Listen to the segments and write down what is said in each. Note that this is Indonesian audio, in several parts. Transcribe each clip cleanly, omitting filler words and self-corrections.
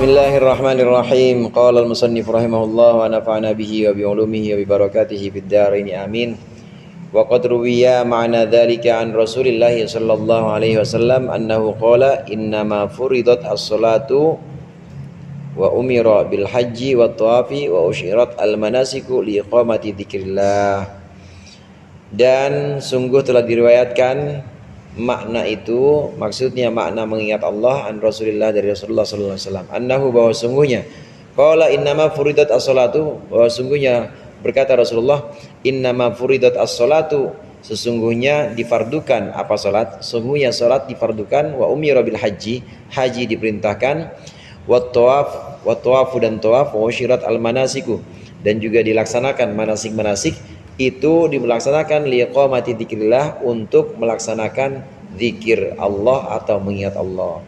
Bismillahirrahmanirrahim. Qala al-musannif rahimahullah wa nafa'ana bihi wa bi ulumihi wa bi barakatihi fid dharain amin. Wa qad ruwiya ma'na dzalika an Rasulillah sallallahu alaihi wasallam annahu qala innama furidat as-salatu wa umira bil haji wa tawafi wa usyirat al-manasiku li iqamati dzikrillah. Dan sungguh telah diriwayatkan makna itu, maksudnya makna mengingat Allah an Rasulillah, dari Rasulullah sallallahu alaihi wasallam, annahu, bahwa sungguhnya, qala innama furidat as-salatu, bahwa sungguhnya berkata Rasulullah, innama furidat as-salatu, sesungguhnya difardukan apa salat, sesungguhnya salat difardukan, wa umira bil haji, haji diperintahkan, wa tawafu dan tawaf, wa usyirat al manasiku, dan juga dilaksanakan manasik-manasik itu dilaksanakan liqamati dzikrillah, untuk melaksanakan zikir Allah atau mengingat Allah.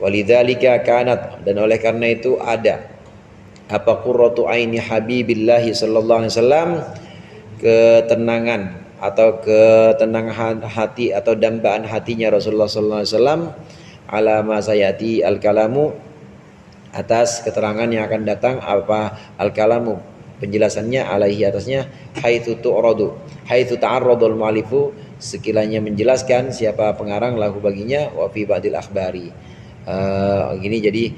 Walidzalika kanat, dan oleh karena itu ada apa qurratu aini habibillah sallallahu alaihi wasallam, ketenangan atau ketenangan hati atau dambaan hatinya Rasulullah sallallahu alaihi wasallam, ala ma sayati al kalamu, atas keterangan yang akan datang, apa al kalamu, penjelasannya, alaihi, atasnya, haitsu ta'arradul mu'allifu, sekiranya menjelaskan siapa pengarang lahu baginya, wa fi ba'dil akhbari, gini, jadi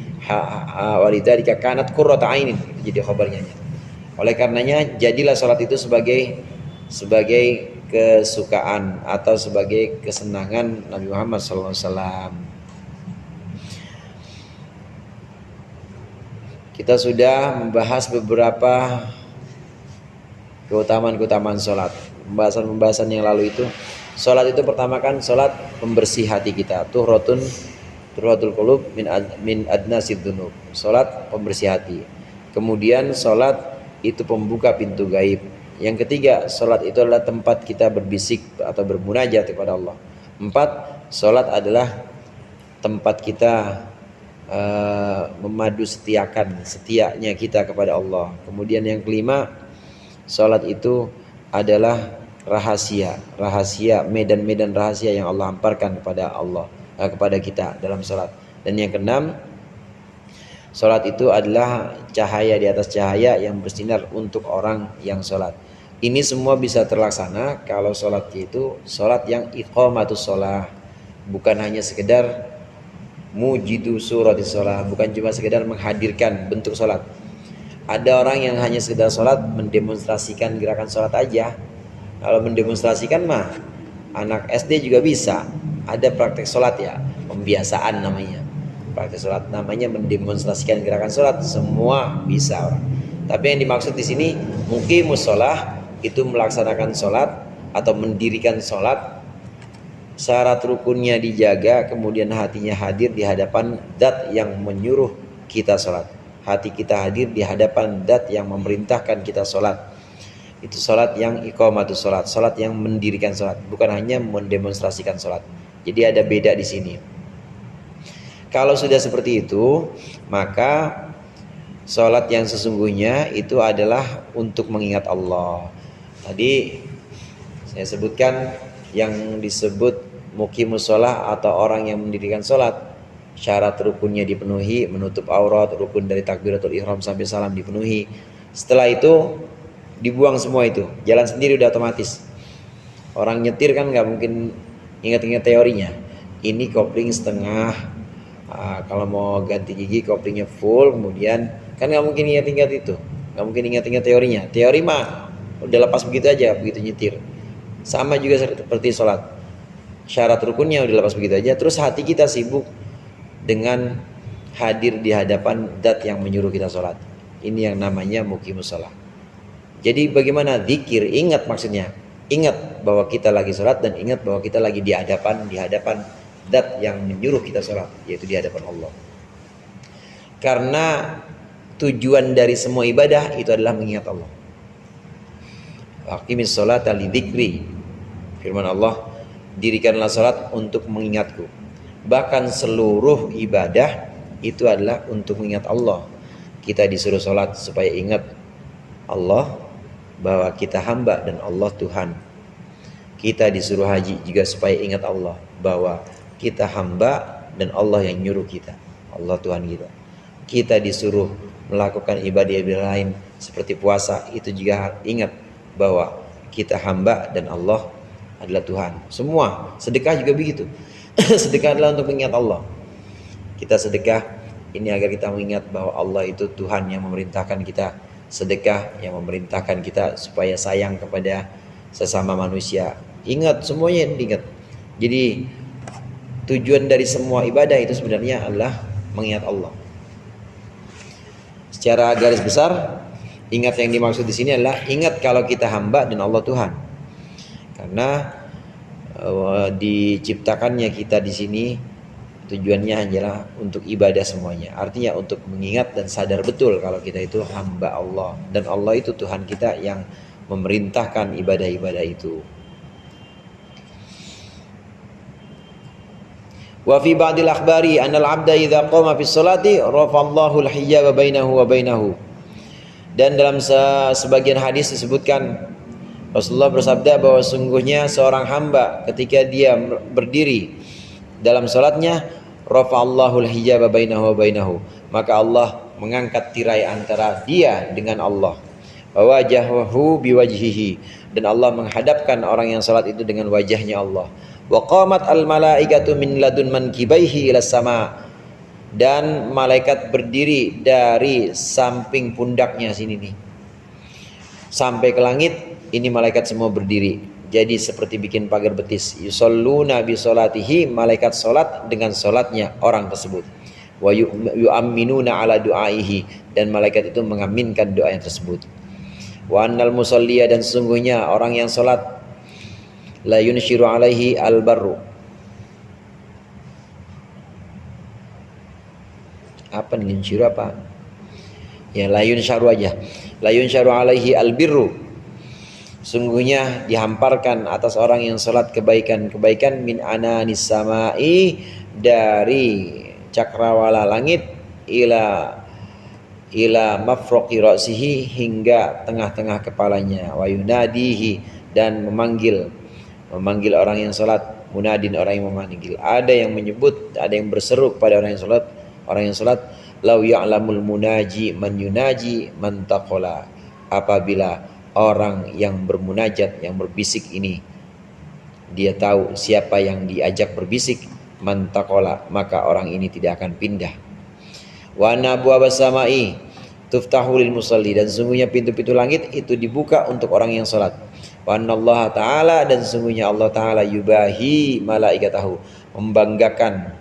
walidzalika kanat qurrata ainin, jadi khabarnya. Oleh karenanya jadilah salat itu sebagai kesukaan atau sebagai kesenangan Nabi Muhammad sallallahu alaihi wasallam. Kita sudah membahas beberapa keutamaan sholat. Pembahasan yang lalu itu, sholat itu pertama kan sholat pembersih hati kita. Tuhratul qulub min adnasid dzunub. Sholat pembersih hati. Kemudian sholat itu pembuka pintu gaib. Yang ketiga, sholat itu adalah tempat kita berbisik atau bermunajat kepada Allah. 4, sholat adalah tempat kita memadu setianya kita kepada Allah. Kemudian yang kelima, salat itu adalah rahasia medan-medan rahasia yang Allah hamparkan kepada Allah, kepada kita dalam salat. Dan yang keenam, salat itu adalah cahaya di atas cahaya yang bersinar untuk orang yang salat. Ini semua bisa terlaksana kalau salat itu salat yang iqamatus shalah, bukan hanya sekedar mujidu suratis sholat, bukan cuma sekedar menghadirkan bentuk sholat. Ada orang yang hanya sekedar sholat, mendemonstrasikan gerakan sholat aja. Kalau mendemonstrasikan mah anak SD juga bisa. Ada praktek sholat ya, pembiasaan namanya. Praktek sholat namanya mendemonstrasikan gerakan sholat, semua bisa orang. Tapi yang dimaksud di sini muqimus sholah, itu melaksanakan sholat atau mendirikan sholat, syarat rukunnya dijaga, kemudian hatinya hadir di hadapan zat yang menyuruh kita sholat. Hati kita hadir di hadapan zat yang memerintahkan kita sholat. Itu sholat yang iqamatus sholat, sholat yang mendirikan sholat, bukan hanya mendemonstrasikan sholat. Jadi ada beda di sini. Kalau sudah seperti itu, maka sholat yang sesungguhnya itu adalah untuk mengingat Allah. Tadi saya sebutkan yang disebut muqimus sholah atau orang yang mendirikan sholat, syarat rukunnya dipenuhi, menutup aurat, rukun dari takbiratul ihram sampai salam dipenuhi. Setelah itu dibuang semua itu, jalan sendiri udah otomatis. Orang nyetir kan nggak mungkin ingat-ingat teorinya. Ini kopling setengah, kalau mau ganti gigi koplingnya full, kemudian kan nggak mungkin ingat-ingat itu, nggak mungkin ingat-ingat teorinya. Teori mah udah lepas begitu aja, begitu nyetir. Sama juga seperti sholat, syarat rukunnya udah lepas begitu aja. Terus hati kita sibuk dengan hadir di hadapan zat yang menyuruh kita sholat. Ini yang namanya muqimus sholah. Jadi bagaimana zikir? Ingat, maksudnya ingat bahwa kita lagi sholat, dan ingat bahwa kita lagi di hadapan zat yang menyuruh kita sholat, yaitu di hadapan Allah. Karena tujuan dari semua ibadah itu adalah mengingat Allah. Aqimis sholata lidzikri, firman Allah, dirikanlah salat untuk mengingatku. Bahkan seluruh ibadah itu adalah untuk mengingat Allah. Kita disuruh salat supaya ingat Allah, bahwa kita hamba dan Allah Tuhan. Kita disuruh haji juga supaya ingat Allah, bahwa kita hamba dan Allah yang nyuruh kita, Allah Tuhan kita. kita disuruh melakukan ibadah-ibadah lain seperti puasa, itu juga ingat bahwa kita hamba dan Allah adalah Tuhan. Semua sedekah juga begitu. Sedekah adalah untuk mengingat Allah. Kita sedekah ini agar kita mengingat bahwa Allah itu Tuhan yang memerintahkan kita sedekah, yang memerintahkan kita supaya sayang kepada sesama manusia. Ingat, semuanya diingat. Jadi tujuan dari semua ibadah itu sebenarnya adalah mengingat Allah. Secara garis besar, ingat yang dimaksud di sini adalah ingat kalau kita hamba dan Allah Tuhan. Karena diciptakannya kita di sini tujuannya hanyalah untuk ibadah semuanya. Artinya untuk mengingat dan sadar betul kalau kita itu hamba Allah dan Allah itu Tuhan kita yang memerintahkan ibadah-ibadah itu. Wa fi ba'dil akhbari anal 'abda idza qama fi sholati rafa'allahu al-hijaba bainahu wa bainahu. Dan dalam sebagian hadis disebutkan Rasulullah bersabda bahwa sungguhnya seorang hamba ketika dia berdiri dalam salatnya rafa'allahu al-hijaba bainahu wa bainahu, maka Allah mengangkat tirai antara dia dengan Allah. Wa wajahahu biwajhihi, dan Allah menghadapkan orang yang salat itu dengan wajahnya Allah. Wa qamat al malaikatu min ladun mankibaihi ila sama, dan malaikat berdiri dari samping pundaknya sini nih sampai ke langit. Ini malaikat semua berdiri, jadi seperti bikin pagar betis. Yusalluna bi sholatihi, malaikat salat dengan salatnya orang tersebut. Wa yu'minuna ala du'aihi, dan malaikat itu mengaminkan doa yang tersebut. Wa annal musalliya, dan sesungguhnya orang yang salat la yunshiru alaihi albarru. Apa nih yunshiru apa? Ya la yunsharu aja. La yunsharu alaihi albirru. Sungguhnya dihamparkan atas orang yang salat kebaikan-kebaikan min ananis samai, dari cakrawala langit, ila mafroqi ra'sihi, hingga tengah-tengah kepalanya. Wa yunadihi, dan memanggil orang yang salat. Munadin, orang yang memanggil. Ada yang menyebut, ada yang berseru kepada orang yang salat, lau ya'lamul munaji man yunaji man taqala. Apabila orang yang bermunajat, yang berbisik ini, dia tahu siapa yang diajak berbisik, man taqala, maka orang ini tidak akan pindah. Wa nabwabas samai tuftahu lil musalli, dan sesungguhnya pintu-pintu langit itu dibuka untuk orang yang salat. Wa anallaha ta'ala, dan sesungguhnya Allah Ta'ala yubahi malaikatahu, membanggakan,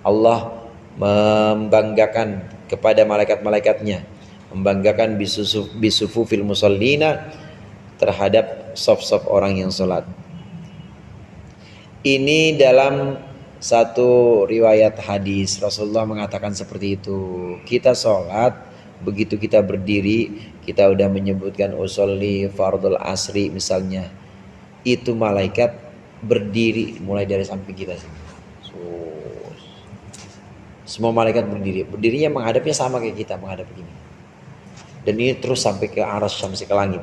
Allah membanggakan kepada malaikat-malaikatnya, membanggakan bisufufil musallina, terhadap saf-saf orang yang salat. Ini dalam satu riwayat hadis Rasulullah mengatakan seperti itu. Kita salat, begitu kita berdiri, kita udah menyebutkan usolli fardul asri misalnya, itu malaikat berdiri mulai dari samping kita. Semua malaikat berdiri, berdirinya menghadapnya sama kayak kita menghadap begini. Dan ini terus sampai ke arsy, sampai ke langit.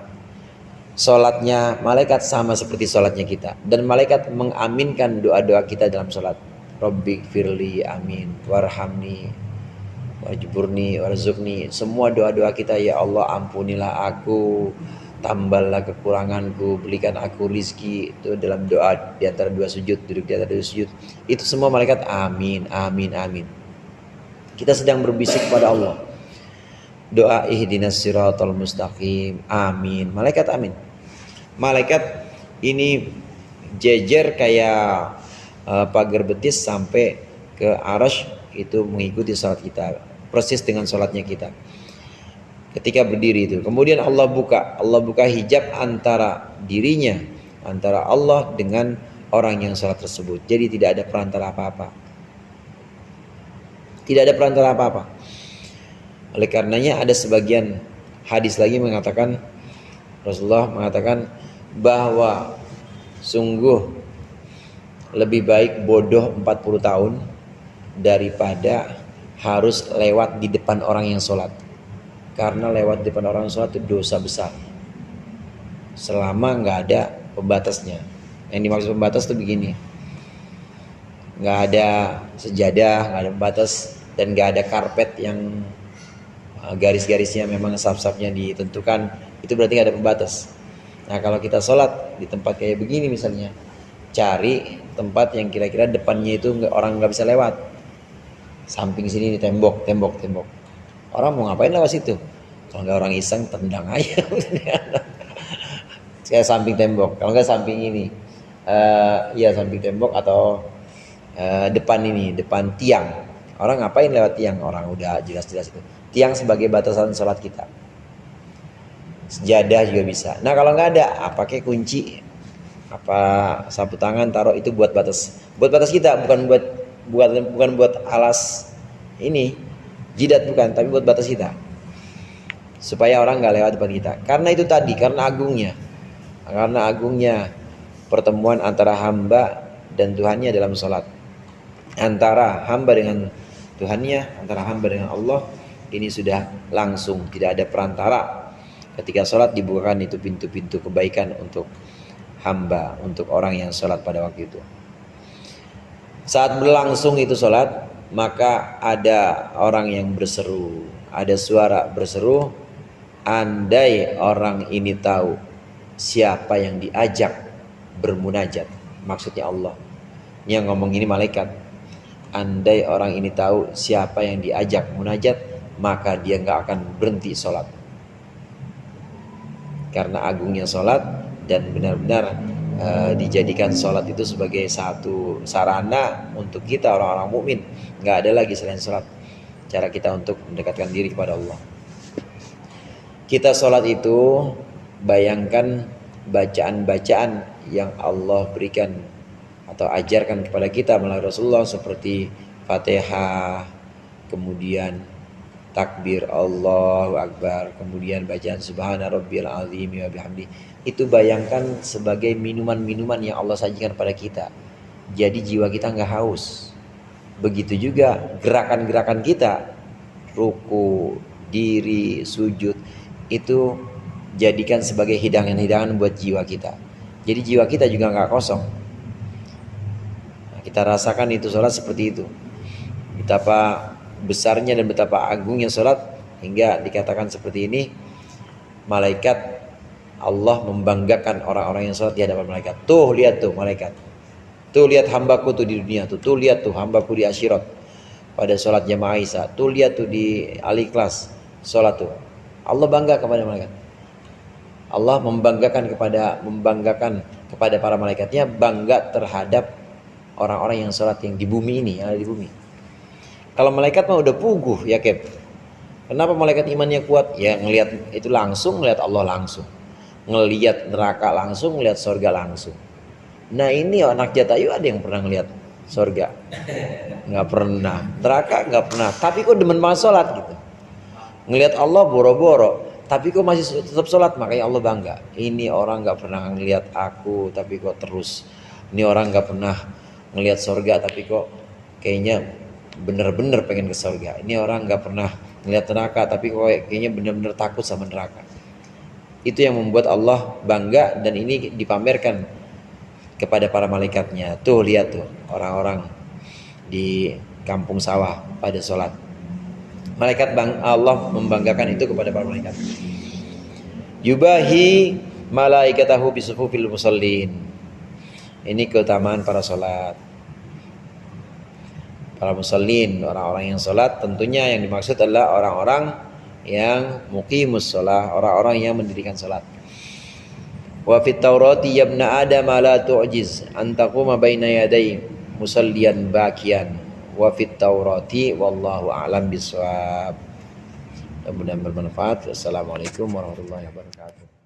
Salatnya malaikat sama seperti salatnya kita, dan malaikat mengaminkan doa-doa kita dalam salat. Rabbi firli, amin, warhamni, wajburni, warzuqni. Semua doa-doa kita, ya Allah ampunilah aku, tambahlah kekuranganku, berikan aku rizki. Itu dalam doa di antara dua sujud, duduk di antara dua sujud. Itu semua malaikat amin, amin, amin. Kita sedang berbisik kepada Allah, doa ihdinas siratal mustaqim, amin. Malaikat amin. Malaikat ini jejer kayak pagar betis sampai ke arsy, itu mengikuti salat kita, persis dengan salatnya kita ketika berdiri itu. Kemudian Allah buka hijab antara dirinya, antara Allah dengan orang yang salat tersebut. Jadi tidak ada perantara apa-apa. Tidak ada perantara apa-apa. Oleh karenanya ada sebagian hadis lagi mengatakan, Rasulullah mengatakan bahwa sungguh lebih baik bodoh 40 tahun daripada harus lewat di depan orang yang sholat. Karena lewat di depan orang yang sholat itu dosa besar, selama nggak ada pembatasnya. Yang dimaksud pembatas itu begini, nggak ada sejadah, nggak ada pembatas, dan nggak ada karpet yang garis-garisnya memang saf-safnya ditentukan, itu berarti nggak ada pembatas. Nah kalau kita sholat di tempat kayak begini misalnya, cari tempat yang kira-kira depannya itu orang nggak bisa lewat. Samping sini di tembok. Orang mau ngapain lewat situ? Kalau nggak orang iseng tendang aja. Kayak samping tembok. Kalau nggak samping ini, ya samping tembok atau depan ini, depan tiang. Orang ngapain lewat tiang? Orang udah jelas-jelas itu. Tiang sebagai batasan sholat kita. Sejadah juga bisa. Nah kalau nggak ada, pakai kunci, sapu tangan taruh, itu buat batas kita, bukan buat alas ini jidat, bukan, tapi buat batas kita supaya orang nggak lewat depan kita. Karena itu tadi, karena agungnya pertemuan antara hamba dan Tuhannya dalam sholat, antara hamba dengan Tuhannya, antara hamba dengan Allah, ini sudah langsung, tidak ada perantara. Ketika sholat dibukakan itu pintu-pintu kebaikan untuk hamba, untuk orang yang sholat pada waktu itu. Saat berlangsung itu sholat, maka ada orang yang berseru, ada suara berseru, andai orang ini tahu siapa yang diajak bermunajat. Maksudnya Allah. Ini yang ngomong ini malaikat. Andai orang ini tahu siapa yang diajak munajat, maka dia nggak akan berhenti sholat. Karena agungnya sholat, dan benar-benar dijadikan sholat itu sebagai satu sarana untuk kita orang-orang mukmin. Nggak ada lagi selain sholat cara kita untuk mendekatkan diri kepada Allah. Kita sholat itu, bayangkan bacaan-bacaan yang Allah berikan atau ajarkan kepada kita melalui Rasulullah, seperti Fatihah, kemudian takbir Allahu Akbar, kemudian bacaan Subhana Rabbiyal Azim wa bihamdi. Itu bayangkan sebagai minuman-minuman yang Allah sajikan pada kita. Jadi jiwa kita nggak haus. Begitu juga gerakan-gerakan kita, ruku, diri, sujud, itu jadikan sebagai hidangan-hidangan buat jiwa kita. Jadi jiwa kita juga nggak kosong. Nah, kita rasakan itu sholat seperti itu. Betapa besarnya dan betapa agungnya sholat, hingga dikatakan seperti ini, malaikat Allah membanggakan orang-orang yang sholat di hadapan malaikat. Tuh lihat tuh malaikat, tuh lihat hambaku tuh di dunia, tuh lihat tuh hambaku di akhirat pada sholat jamaah Isya, tuh lihat tuh di Al-Ikhlas sholat tuh. Allah bangga kepada malaikat. Allah membanggakan kepada para malaikatnya, bangga terhadap orang-orang yang sholat yang di bumi ini, yang ada di bumi. Kalau malaikat mah udah puguh ya Kep. Kenapa malaikat imannya kuat? Ya ngelihat itu langsung, ngelihat Allah langsung, ngelihat neraka langsung, ngelihat sorga langsung. Nah ini anak Jatayu ada yang pernah ngelihat sorga? Nggak pernah. Neraka nggak pernah. Tapi kok demen banget sholat gitu. Ngelihat Allah boro-boro, tapi kok masih tetap sholat, makanya Allah bangga. Ini orang nggak pernah ngelihat aku, tapi kok terus. Ini orang nggak pernah ngelihat sorga, tapi kok kayaknya bener-bener pengen ke surga. Ini orang nggak pernah ngeliat neraka, tapi kayaknya bener-bener takut sama neraka. Itu yang membuat Allah bangga, dan ini dipamerkan kepada para malaikatnya. Tuh lihat tuh orang-orang di kampung sawah pada sholat. Allah membanggakan itu kepada para malaikat. Yubahi malaikatahu bisufufil musallin. Ini keutamaan para sholat. Para musallin, orang-orang yang sholat, tentunya yang dimaksud adalah orang-orang yang muqimus sholat, orang-orang yang mendirikan sholat. Wa fit Taurati yabna Adam la tu'jiz an taquma baina yaday musalliyan bakiyan. Wa fit Taurati wallahu a'lam bishawab. Mudah-mudahan bermanfaat. Wassalamualaikum warahmatullahi wabarakatuh.